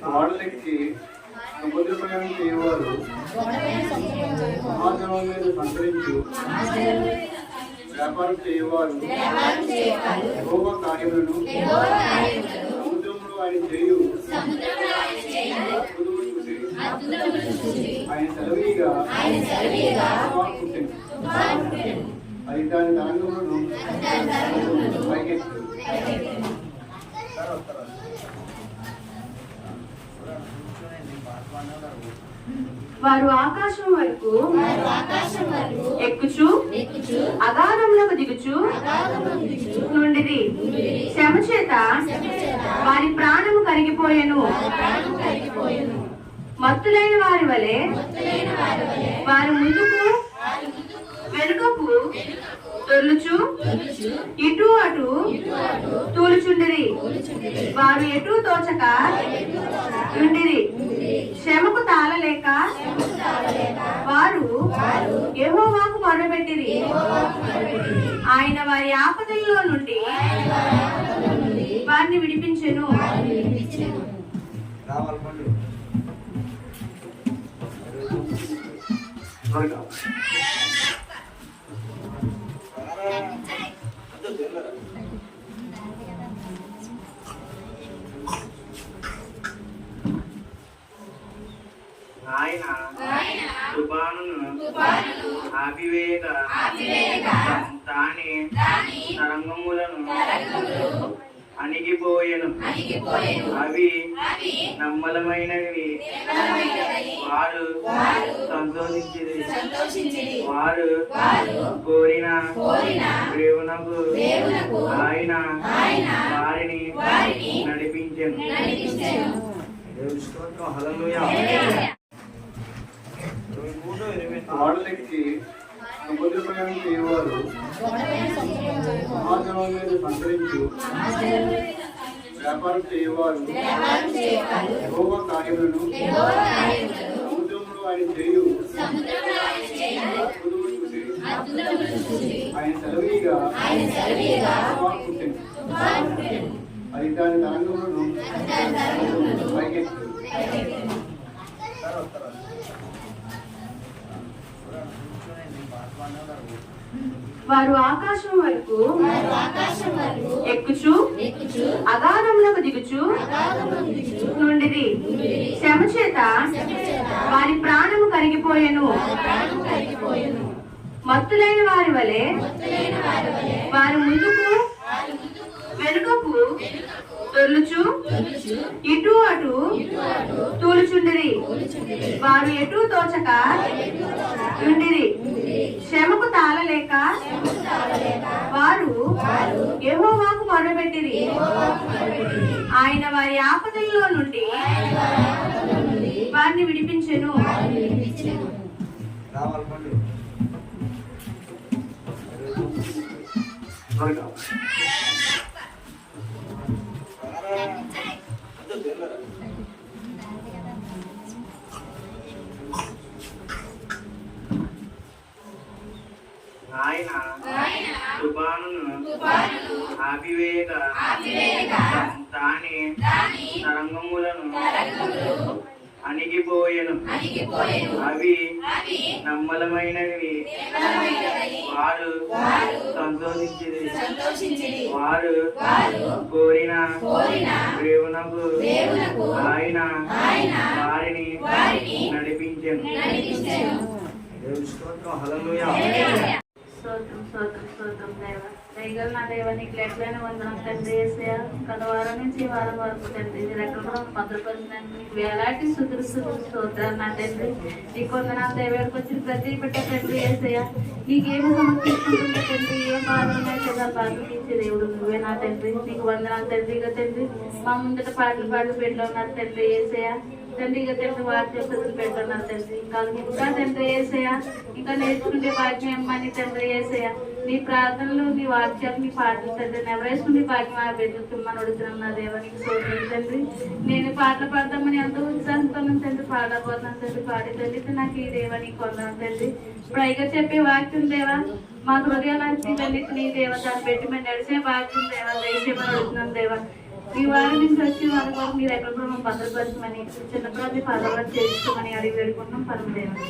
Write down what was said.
ఓడలెక్కి సముద్ర ప్రయాణం చేయవారు మహాజనం మీద సంచరించు వ్యాపారం చేయవారు యెహోవా కార్యములను సముద్రంలో ఆయన చేయు అద్భుతములు చూసి ఆయన సెలవీగా పుట్టింది. అది దాని తరంగములను పైకెత్తు. వారు ఆకాశం వరకు ఎక్కుచు అగాధంలోకి దిగుచు నుండిరి. శ్రమ చేత వారి ప్రాణము కరిగిపోయెను. మత్తులైన వారి వలె వారు ముందుకు వెనుకకు దొర్లుచు ఇటు అటు తూలుచుండిరి. వారు ఎటు తోచక ఉండిరి. శ్రమకు తాళలేక వారు యెహోవాకు మొరపెట్టిరి. ఆయన వారి ఆపదల్లో నుండి వారిని విడిపించెను. ఆయన తుఫానును ఆపివేయక దాని తరంగములను అణిగిపోయెను. అవి నమ్మలమైనవి. వారు సంతోషించిరి. వారు కోరిన దేవునకు ఆయన వారిని నడిపించెను. హల్లెలూయా. ఓడలెక్కి సముద్ర ప్రయాణం చేయవారు మహాజనం మీద సంచరించు వ్యాపారం చేయవారు యెహోవా కార్యములను సముద్రంలో ఆయన చేయు అద్భుతములు చూసి ఆయన సెలవీగా పుట్టింది. అది దాని తరంగములను పైకెత్తు. వారు ఆకాశం వరకు ఎక్కుచు అగాధంలోకి దిగుచు నుండిరి. శ్రమ చేత వారి ప్రాణము కరిగిపోయెను. మత్తులైన వారి వలె వారు ముందుకు వెనుకకు దొర్లుచు ఇటు అటు తూలుచుండిరి. వారు ఎటు తోచక ఉండిరి. శ్రమకు తాళలేక వారు యెహోవాకు మొరపెట్టిరి. ఆయన వారి ఆపదల్లో నుండి వారిని విడిపించెను. ఆయన తుఫానును ఆపివేయక దాని తరంగములను అణిగిపోయెను. అవి నమ్మలమైనవి. వారు సంతోషించిరి. వారు కోరిన దేవునకు ఆయన వారిని నడిపించెను. హల్లెలూయా. స్తోత్రం దేవ. దయగల నా దేవ, నీకు లెక్కలైన వందనం తండ్రి. యేసయ్య, గత వారం నుంచి వారం వరకు తండ్రి మీరు ఎక్కడ కూడా భద్రపరిచినందుకు మీకు వేలాంటి స్తోత్రాలు నా తండ్రి. నీకు వందనాలు దేవాడికి వచ్చిన ప్రతి బిడ్డ తండ్రి. యేసయ్య, నీకేమి సమర్పించుకుంటుంటే తండ్రి, ఏం బాధలు ఉన్నాయి కదా, బాధలు తీర్చే దేవుడు నువ్వే నా తండ్రి. నీకు వందనాలు తండ్రి. ఇక తండ్రి మా ముందట పాటలు బిడ్డలు ఉన్నారు తండ్రి. యేసయ్య తండ్రి, ఇక తండ్రి వాక్యం పెట్టున్నారు తండ్రి. ఇంకా తండ్రి యేసయ్య, ఇంకా నేర్చుకుంటే భాగ్యం ఇమ్మని తండ్రి. యేసయ్య, నీ ప్రార్థనలు, నీ వాక్యాలు, నీ పాటలు తండ్రి ఎవరేసుకుంటే భాగ్యం ఆ బిడ్డమని అడుగుతున్నాం నా దేవానికి సోదరు తండ్రి. నేను పాటలు పాడతామని ఎంతో ఉత్సాహంతో తండ్రి పాడబోతున్నాను తండ్రి. పాడి తండ్రి నాకు ఈ దేవానికి కొందాను తండ్రి. పైగా చెప్పే వాక్యం దేవా, మా హృదయాలన్నింటినీ నీ దేవ దాన్ని పెట్టి మేము నడిచే వాక్యం దేవా దయచేయమని అడుగుతున్నాం దేవా. ఈ వారం నుంచి వచ్చి వారి వరకు మీరు ఎక్కడ కూడా భద్రపరచమని చిన్న ప్రతి పదవులను చేయించమని అడిగి వేడుకుంటున్నాం పరమదేవుడు.